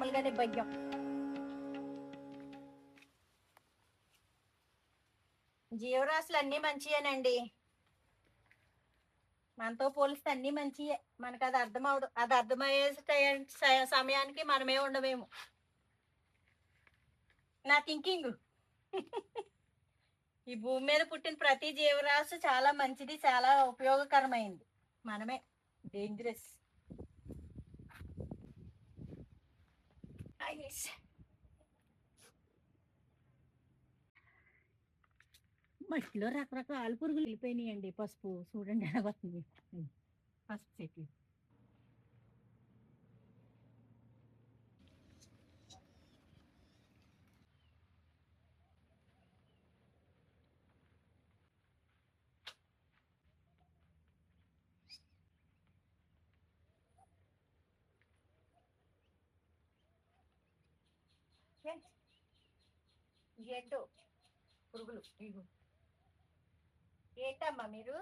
మామూలుగానే భయం. జీవరాశులు అన్నీ మంచియేనండి. మనతో పోలిస్తే అన్నీ మంచియే. మనకు అది అర్థమవదు. అది అర్థమయ్యే సమయానికి మనమే ఉండమేమో. నా థింకింగ్. ఈ భూమి మీద పుట్టిన ప్రతి జీవరాశి చాలా మంచిది, చాలా ఉపయోగకరమైంది. మనమే డేంజరస్. మట్టిలో రకరకాల పురుగులు వెళ్ళిపోయినాయండి. పసుపు చూడండి ఎలా వస్తుంది. పసుపు చెట్లు. ఏంటో పురుగులు ఇగో. ఏంటమ్మా మీరు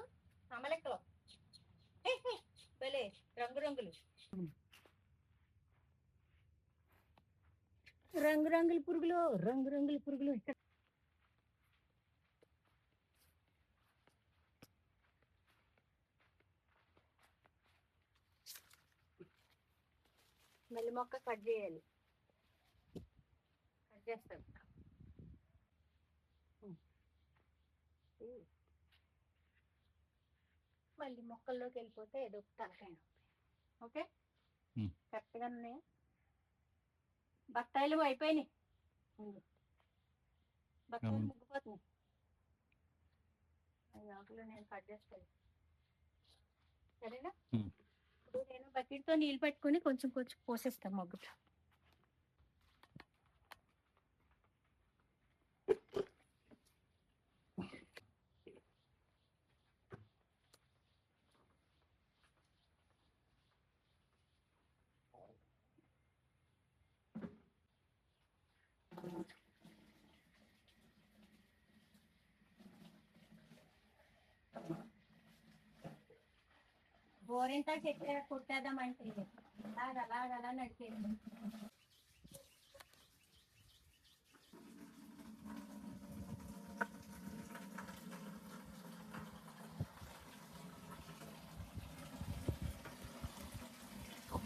అమలెక్కలో భలే రంగురంగులు రంగురంగుల పురుగులు రంగురంగుల పురుగులు. మళ్ళీ మొక్క కట్ చేయాలి. కట్ చేస్తాం. మళ్ళీ మొక్కల్లోకి వెళ్ళిపోతే ఏదో తలకాయ. ఓకే కరెక్ట్గా ఉన్నాయా? బత్తాయిలు అయిపోయినాయి. బత్తాయిలు ముగ్గిపోతున్నాయి. ఆకులు నేను కట్ చేస్తాను. సరేనా? ఇప్పుడు నేను బకెట్తో నీళ్ళు పెట్టుకుని కొంచెం కొంచెం పోసేస్తాను మొగ్గులో. గోరింటా చెట్టు కొట్టేద్దామంటే అలాగలా నడిపేది.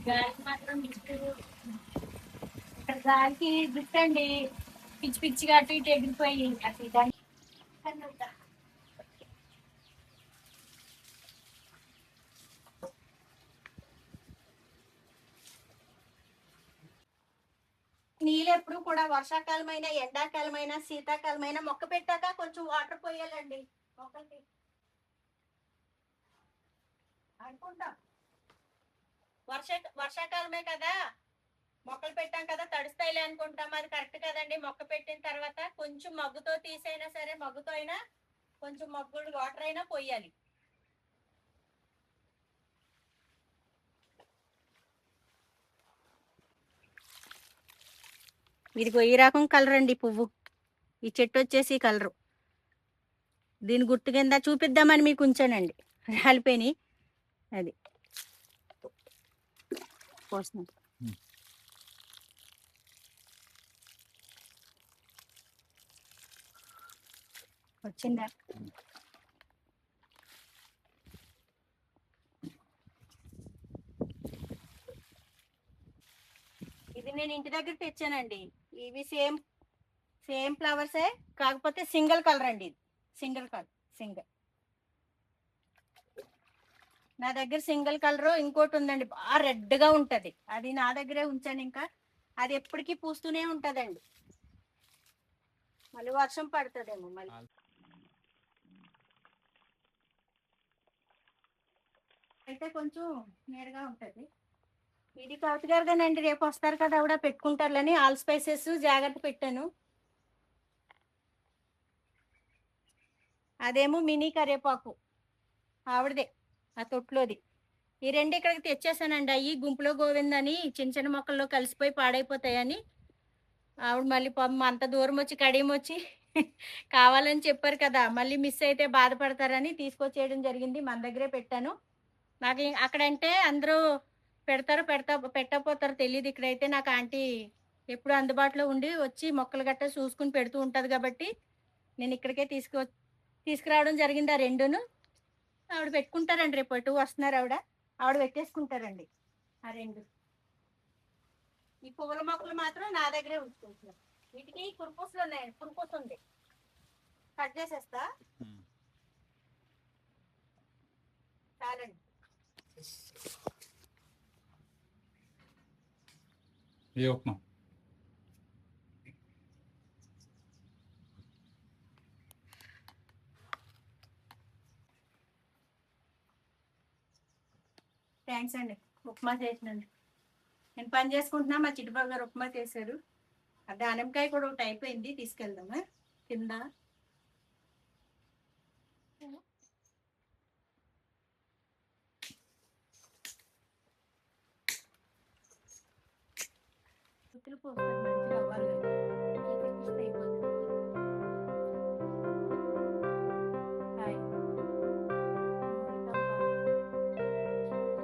గాలికి మాత్రం ఇక్కడ గాలికి గిట్టండి పిచ్చి పిచ్చిగా అటు ఇటు ఎగిరిపోయి అటు దాన్ని నీళ్ళు ఎప్పుడు కూడా వర్షాకాలమైన ఎండాకాలమైన శీతాకాలమైన మొక్క పెట్టాక కొంచెం వాటర్ పోయాలండి మొక్కలకి. అనుకుంటాం వర్షాకాలమే కదా మొక్కలు పెట్టాం కదా తడుస్తాయిలే అనుకుంటాం. అది కరెక్ట్ కదండి. మొక్క పెట్టిన తర్వాత కొంచెం మగ్గుతో తీసైనా సరే మగ్గుతో అయినా కొంచెం మగ్గుడు వాటర్ అయినా పోయాలి. ఇదిగో ఈ రకం కలర్ అండి పువ్వు. ఈ చెట్టు వచ్చేసి కలరు. దీని గుర్తు కింద చూపిద్దామని మీకు ఉంచానండి. రాలిపోయినాయి. అది వచ్చిందా? ఇది నేను ఇంటి దగ్గర తెచ్చానండి. ఇవి సేమ్ ఫ్లవర్సే కాకపోతే సింగిల్ కలర్ అండి. ఇది సింగిల్. నా దగ్గర సింగిల్ కలర్ ఇంకోటి ఉందండి, బాగా రెడ్గా ఉంటది. అది నా దగ్గరే ఉంచాను. ఇంకా అది ఎప్పటికీ పూస్తూనే ఉంటదండి. మళ్ళీ వర్షం పడుతుందేమో మళ్ళీ. అయితే కొంచెం నేరుగా ఉంటది. ఇది కవిత గారు కానండి, రేపు వస్తారు కదా ఆవిడ పెట్టుకుంటారులని ఆల్ స్పైసెస్ జాగ్రత్త పెట్టాను. అదేమో మినీ కరేపాకు ఆవిడదే, ఆ తొట్లోది. ఈ రెండు ఇక్కడికి తెచ్చేసానండి. అవి గుంపులో గోవిందని చిన్న చిన్న మొక్కల్లో కలిసిపోయి పాడైపోతాయని ఆవిడ మళ్ళీ పాపం అంత దూరం వచ్చి కడియం వచ్చి కావాలని చెప్పారు కదా, మళ్ళీ మిస్ అయితే బాధపడతారని తీసుకొచ్చేయడం జరిగింది. మన దగ్గరే పెట్టాను. నాకు అక్కడంటే అందరూ పెడతారో పెట్టకపోతారో తెలీదు. ఇక్కడైతే నాకు ఆంటీ ఎప్పుడు అందుబాటులో ఉండి వచ్చి మొక్కలు గట్టా చూసుకొని పెడుతూ ఉంటది కాబట్టి, నేను ఇక్కడికే తీసుకురావడం జరిగింది ఆ 2ను. ఆవిడ పెట్టుకుంటారండి. రేపు ఎటు వస్తున్నారు ఆవిడ. ఆవిడ పెట్టేసుకుంటారండి ఆ 2. ఈ పువ్వుల మొక్కలు మాత్రం నా దగ్గరే ఉంచుకుంటున్నాను. వీటికి కురుపూసలు ఉన్నాయండి. కురుపూస ఉంది. కట్ చేసేస్తా. చాలండి. ఏ ఉప్మా? థ్యాంక్స్ అండి. ఉప్మా చేసినండి. నేను పని చేసుకుంటున్నా. మా చిట్టుబాబు గారు ఉప్మా చేశారు. ఆ దానిమ్మకాయ కూడా ఒకటి అయిపోయింది. తీసుకెళ్దామా కింద? చుక్కలు పోస్తారు మంచిగా అవ్వాలి కదా. అయిపోతుంది. హాయ్.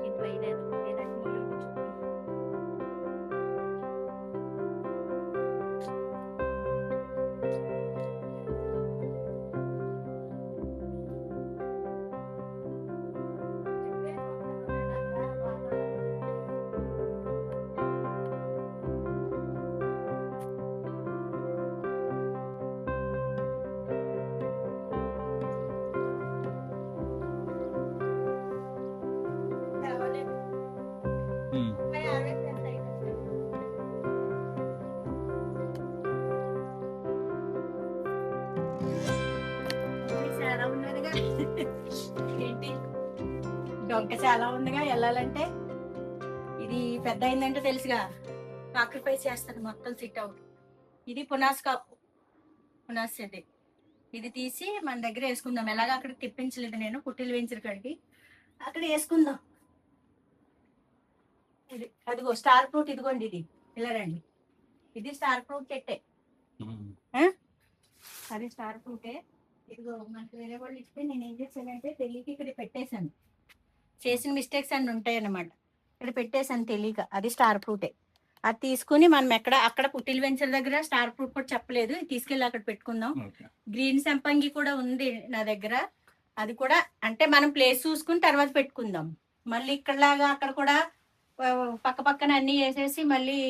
ఇది వేయలేదు. లేదంటే ముళ్ళు గుచ్చుకుంటాయి. చాలా ఉన్నదిగా. ఏంటి డొంక చాలా ఉందిగా వెళ్ళాలంటే. ఇది పెద్ద అయిందంటే తెలుసుగా, సాక్రిఫైస్ చేస్తాను మొత్తం సిట్ అవుట్. ఇది పునాస్ కాపు, పునాస్ చెడ్డి. ఇది తీసి మన దగ్గర వేసుకుందాం. ఎలాగ అక్కడ తిప్పించలేదు నేను, పుట్టిలు వేయించిన కాడికి. అక్కడ వేసుకుందాం. ఇది అదిగో స్టార్ ఫ్రూట్. ఇదిగోండి ఇది. ఇలా రండి. ఇది స్టార్ ఫ్రూట్ చెట్టే. అది స్టార్ ఫ్రూటే. ఇదిగో మనకి వేరే వాళ్ళు ఇస్తే నేను ఏం చేశానంటే తెలియక ఇక్కడ పెట్టేశాను. చేసిన మిస్టేక్స్ అన్ని ఉంటాయి అన్నమాట. ఇక్కడ పెట్టేశాను తెలియక. అది స్టార్ ఫ్రూటే. అది తీసుకుని మనం అక్కడ పుట్టిల వెంచర్ దగ్గర స్టార్ ఫ్రూట్ కూడా చెప్పలేదు. తీసుకెళ్ళి అక్కడ పెట్టుకుందాం. గ్రీన్ సంపంగి కూడా ఉంది నా దగ్గర. అది కూడా అంటే మనం ప్లేస్ చూసుకుని తర్వాత పెట్టుకుందాం. మళ్ళీ ఇక్కడలాగా అక్కడ కూడా పక్క పక్కన అన్ని వేసేసి మళ్ళీ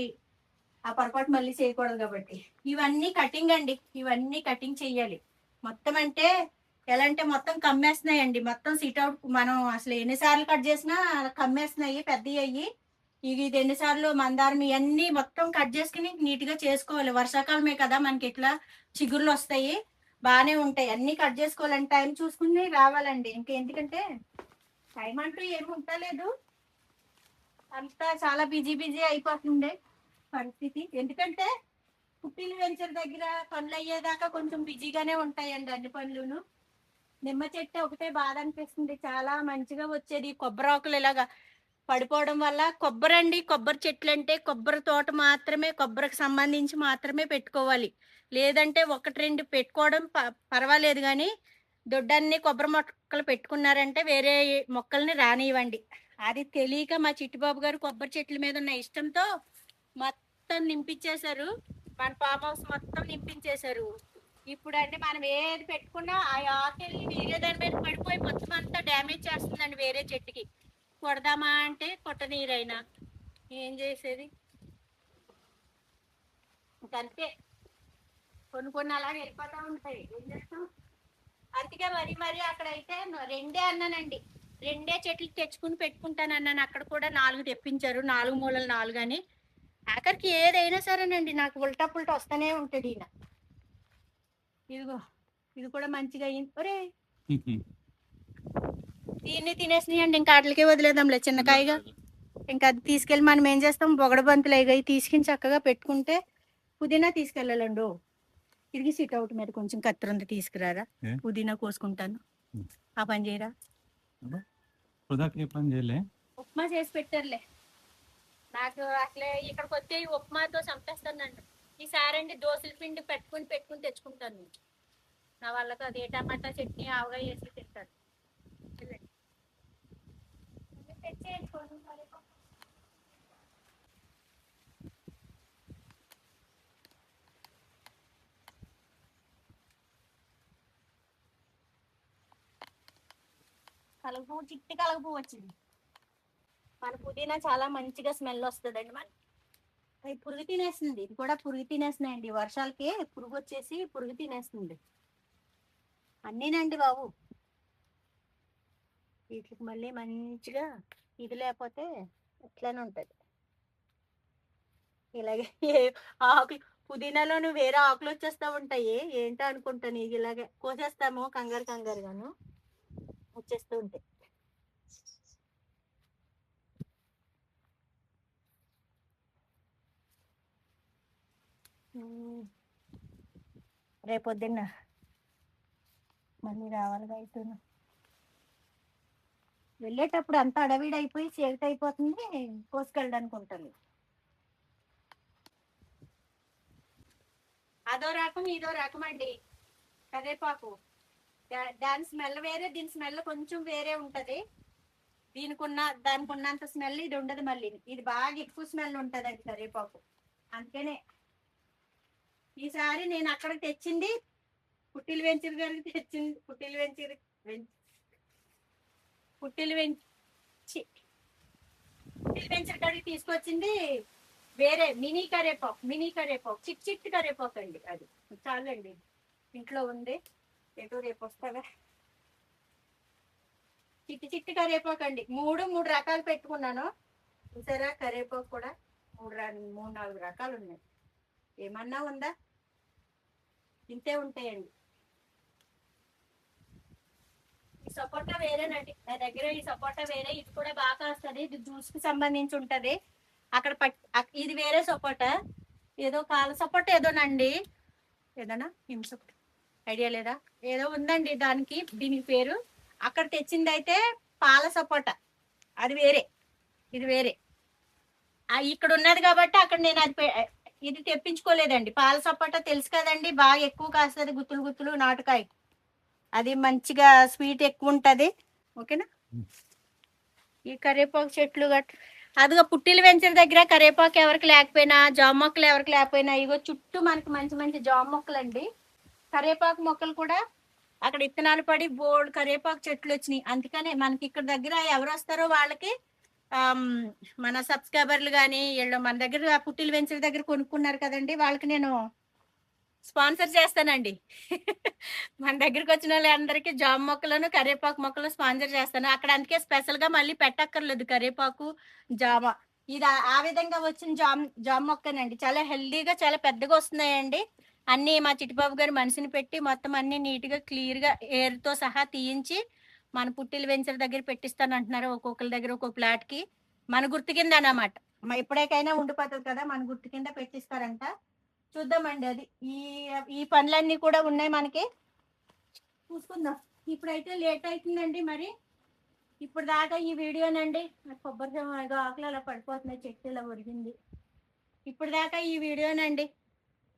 ఆ పొరపాటు మళ్ళీ చేయకూడదు కాబట్టి ఇవన్నీ కటింగ్ అండి. ఇవన్నీ కటింగ్ చెయ్యాలి మొత్తం. అంటే ఎలా అంటే మొత్తం కమ్మేస్తున్నాయండి. మొత్తం సిట్ అవుట్ మనం అసలు ఎన్నిసార్లు కట్ చేసినా కమ్మేస్తున్నాయి పెద్దవి అయ్యి. ఇది ఎన్నిసార్లు మందారం ఇవన్నీ మొత్తం కట్ చేసుకుని నీట్ గా చేసుకోవాలి. వర్షాకాలమే కదా మనకి ఇట్లా చిగుర్లు వస్తాయి, బాగానే ఉంటాయి. అన్ని కట్ చేసుకోవాలంటే టైం చూసుకుని రావాలండి. ఎందుకంటే టైం అంటూ ఏమి ఉండలేదు. అంతా చాలా బిజీ అయిపోతుంది పరిస్థితి. ఎందుకంటే పుట్టిన వెంచర్ దగ్గర పనులు అయ్యేదాకా కొంచెం బిజీగానే ఉంటాయండి అన్ని పనులను. నిమ్మ చెట్టు ఒకటే బాధ అనిపిస్తుంది. చాలా మంచిగా వచ్చేది. కొబ్బరి ఆకులు ఇలాగా పడిపోవడం వల్ల. కొబ్బరి చెట్లు అంటే కొబ్బరి తోట మాత్రమే, కొబ్బరికి సంబంధించి మాత్రమే పెట్టుకోవాలి. లేదంటే 1-2 పెట్టుకోవడం పర్వాలేదు, కానీ దొడ్డన్ని కొబ్బరి మొక్కలు పెట్టుకున్నారంటే వేరే మొక్కల్ని రానివ్వండి. అది తెలియక మా చిట్టుబాబు గారు కొబ్బరి చెట్ల మీద ఉన్న ఇష్టంతో మొత్తం నింపించేశారు. మన ఫామ్ హౌస్ మొత్తం నింపించేశారు. ఇప్పుడు అంటే మనం ఏది పెట్టుకున్నా ఆ ఆకెళ్ళి వేరే దాని మీద పడిపోయి మొత్తం అంతా డ్యామేజ్ చేస్తుందండి వేరే చెట్టుకి. కొడదామా అంటే కొట్టనీరైనా ఏం చేసేది. అంతే, కొన్ని అలాగే వెళ్ళిపోతా ఉంటాయి. ఏం చేస్తాం. అందుకే మరి అక్కడైతే 2 అన్నానండి. 2 చెట్లు తెచ్చుకుని పెట్టుకుంటాను అన్నాను. అక్కడ కూడా 4 తెప్పించారు. 4 మూలలు 4 అని. ఆఖరికి ఏదైనా సరేనండి నాకు ఉల్టా పుల్టా వస్తూనే ఉంటాడు ఈయన. ఇదిగో ఇది కూడా మంచిగా అయింది. ఒరే దీన్ని తినేసినాయండి. ఇంకా వాటికే వదిలేదాంలే చిన్నకాయగా. ఇంకా అది తీసుకెళ్ళి మనం ఏం చేస్తాం, బొగడ బంతులు అవి తీసుకుని చక్కగా పెట్టుకుంటే. పుదీనా తీసుకెళ్ళాలండు. తిరిగి సిట్ అవుట్ మీద కొంచెం కత్తెరంత తీసుకురారా, పుదీనా కోసుకుంటాను. ఆ పని చేయరా. ఉప్మా చేసి పెట్టారులే. నాకు అసలే ఇక్కడికి వచ్చే ఉప్మాతో చంపేస్తానండి. ఈసారి అండి దోశల పిండి పెట్టుకుని తెచ్చుకుంటాను. నా వాళ్ళకి అది టమాటా చట్నీ ఆవుగా వేసి తింటారు. తెచ్చేయండి. కలగపువ్వు, చిట్టి కలగపువ్వు వచ్చింది. మన పుదీనా చాలా మంచిగా స్మెల్ వస్తుందండి. మన అది పురుగు తినేస్తుంది, ఇది కూడా పురుగు తినేస్తున్నాయండి. వర్షాలకి పురుగు వచ్చేసి పురుగు తినేస్తుంది అన్నీనండి బాబు. వీటికి మళ్ళీ మంచిగా ఇది లేకపోతే ఎట్లానే ఉంటది. ఇలాగే ఆకులు, పుదీనాలోను వేరే ఆకులు వచ్చేస్తా ఉంటాయి. ఏంటో అనుకుంటాను, ఇది ఇలాగే కోసేస్తాము కంగారు కంగారుగాను వచ్చేస్తూ ఉంటాయి. రేపొద్దున్న మళ్ళీ రావాలిగా అవుతున్నా. వెళ్ళేటప్పుడు అంతా అడవిడి అయిపోయి చీకటి అయిపోతుంది, కోసుకెళ్ళడానికి ఉంటుంది. అదో రకం ఇదో రకం అండి కరివేపాకు. దాని స్మెల్ వేరే, దీని స్మెల్ కొంచెం వేరే ఉంటది. దానికి ఉన్నంత స్మెల్ ఇది ఉండదు. మళ్ళీ ఇది బాగా ఎక్కువ స్మెల్ ఉంటది అండి కరివేపాకు. అందుకనే ఈసారి నేను అక్కడికి తెచ్చింది పుట్టిల వెంచర్ గారికి తెచ్చింది, పుట్టిల వెంచర్ కాడికి తీసుకొచ్చింది వేరే మినీ కరేపాకు, చిట్టి కరేపాకు అండి. అది చాలండి, ఇంట్లో ఉంది. ఎటు రేపు వస్తావా. చిట్టి కరేపాకు అండి. మూడు రకాలు పెట్టుకున్నాను. చూసారా, కరేపాకు కూడా మూడు నాలుగు రకాలు ఉన్నాయి. ఏమన్నా ఉందా, ఇంతే ఉంటాయండి. ఈ సపోటా వేరేనండి నా దగ్గర. ఈ సపోటా వేరే, ఇది కూడా బాగా వస్తుంది. ఇది జ్యూస్ కి సంబంధించి ఉంటది. అక్కడ ఇది వేరే సపోటా, ఏదో కాల సపోటా ఏదోనండి. ఏదోనా హింస ఐడియా లేదా, ఏదో ఉందండి దీనికి పేరు. అక్కడ తెచ్చింది అయితే పాల సపోటా, అది వేరే, ఇది వేరే. ఇక్కడ ఉన్నది కాబట్టి అక్కడ నేను ఇది తెప్పించుకోలేదండి. పాల సపోటా తెలుసు కదండి, బాగా ఎక్కువ కాస్తుంది, గుత్తులు గుత్తులు నాటుకాయ. అది మంచిగా స్వీట్ ఎక్కువ ఉంటది. ఓకేనా. ఈ కరివేపాకు చెట్లు అదిగో పుట్టిల వెంచర్ దగ్గర కరివేపాకు ఎవరికి లేకపోయినా, జామ మొక్కలు ఎవరికి లేకపోయినా, ఇగో చుట్టూ మనకి మంచి మంచి జామ మొక్కలు అండి. కరివేపాకు మొక్కలు కూడా అక్కడ ఇత్తనాలు పడి బోల్డ్ కరివేపాకు చెట్లు వచ్చినాయి. అందుకనే మనకి ఇక్కడ దగ్గర ఎవరు వస్తారో వాళ్ళకి మన సబ్స్క్రైబర్లు కానీ వీళ్ళు మన దగ్గర పుట్టిల వెంచర్ దగ్గర కొనుక్కున్నారు కదండి, వాళ్ళకి నేను స్పాన్సర్ చేస్తానండి. మన దగ్గరికి వచ్చిన వాళ్ళందరికీ జామ మొక్కలను కరివేపాకు మొక్కలు స్పాన్సర్ చేస్తాను అక్కడ. అందుకే స్పెషల్ గా మళ్ళీ పెట్టక్కర్లేదు కరివేపాకు జామ. ఇది ఆ విధంగా వచ్చిన జామ మొక్కనండి. చాలా హెల్దీగా చాలా పెద్దగా వస్తున్నాయండి. అన్ని మా చిట్టిబాబు గారు మనిషిని పెట్టి మొత్తం అన్ని నీట్ గా క్లియర్ గా ఎయిర్ తో సహా తీయించి మన పుట్టిల వెంచర్ దగ్గర పెట్టిస్తాను అంటున్నారు. ఒక్కొక్కరి దగ్గర ఒక్కొక్క ప్లాట్ కి మన గుర్తు కింద అన్నమాట. ఎప్పుడైకైనా ఉండిపోతుంది కదా, మన గుర్తు కింద పెట్టిస్తారంట. చూద్దామండి. అది ఈ ఈ పనులన్నీ కూడా ఉన్నాయి మనకి, చూసుకుందాం. ఇప్పుడైతే లేట్ అవుతుందండి. మరి ఇప్పుడు దాకా ఈ వీడియోనండి, కొబ్బరి ఆకులు అలా పడిపోతున్నాయి, చెట్టు ఇలా ఒరిగింది. ఇప్పుడు దాకా ఈ వీడియోనండి.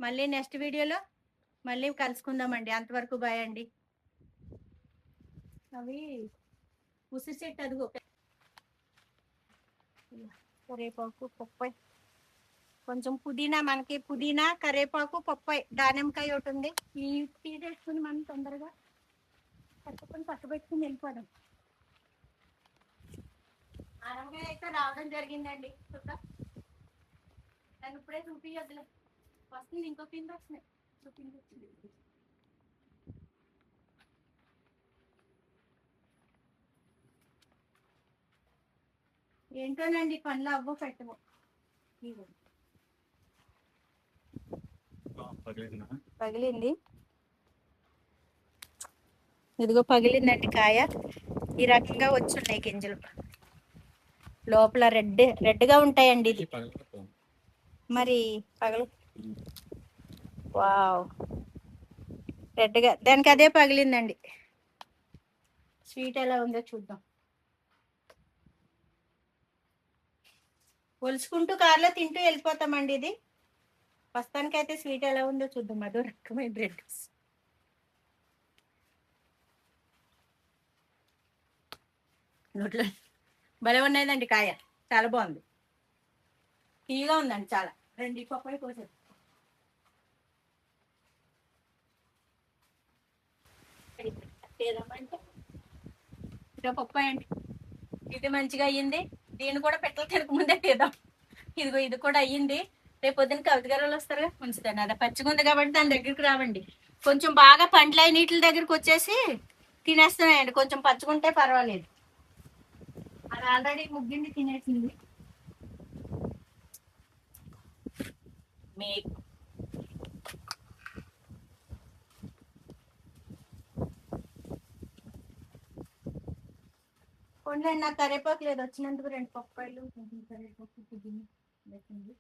మళ్ళీ నెక్స్ట్ వీడియోలో మళ్ళీ కలుసుకుందామండి. అంతవరకు బాయ్ అండి. అవి ఉసిరి చెట్టు అదిగో, కరివేపాకు, పప్పాయి, కొంచెం పుదీనా, మనకి పుదీనా, కరివేపాకు, పప్పాయి, దానిమ్మకాయ ఒకటి ఉంది. ఈ తీసేసుకుని మనం తొందరగా పట్టుబెట్టుకుని వెళ్ళిపోదాం. ఆనంగా అయితే రావడం జరిగిందండి. చూద్దాం, దాన్ని ఇప్పుడే చూపించద్దులే, వస్తుంది ఇంకో కింద వస్తున్నాయి. చూపించింది ఏంటోనండి, పనులు అవ్వ పెట్టవు. పగిలింది, ఇదిగో పగిలిందండి కాయ. ఈ రకంగా వచ్చున్నాయి గింజలు, లోపల రెడ్గా ఉంటాయండి. ఇది మరి వావ్, రెడ్గా దానికి అదే పగిలిందండి. స్వీట్ ఎలా ఉందో చూద్దాం. ఒలుచుకుంటూ కార్లో తింటూ వెళ్ళిపోతామండి. ఇది ప్రస్తుతానికైతే స్వీట్ ఎలా ఉందో చూద్దాం. అదో రకమైన బ్రెడ్ నోట్లో భలే ఉన్నదండి కాయ, చాలా బాగుంది, తీగా ఉందండి చాలా. రెండు పప్పాయి కోసేది ఇదో పప్పాయ అండి, ఇది మంచిగా అయ్యింది. దీన్ని కూడా పెట్టలు తినక ముందే తీద్దాం. ఇదిగో ఇది కూడా అయ్యింది. రేపు పొద్దున్న కవిత గారు వాళ్ళు వస్తారుగా, ఉంచుతాను. అదే పచ్చిగా ఉంది కాబట్టి దాని దగ్గరికి రావండి. కొంచెం బాగా పండ్లై నీటి దగ్గరికి వచ్చేసి తినేస్తున్నాయండి. కొంచెం పచ్చుకుంటే పర్వాలేదు. అది ఆల్రెడీ ముగ్గింది తినేసింది. మీ కొండలే, నాకు కరివేపాకు లేదు, వచ్చినందుకు 2 పప్పాయలు కొంచెం కరివేపాకు పుదీనా వేసింది.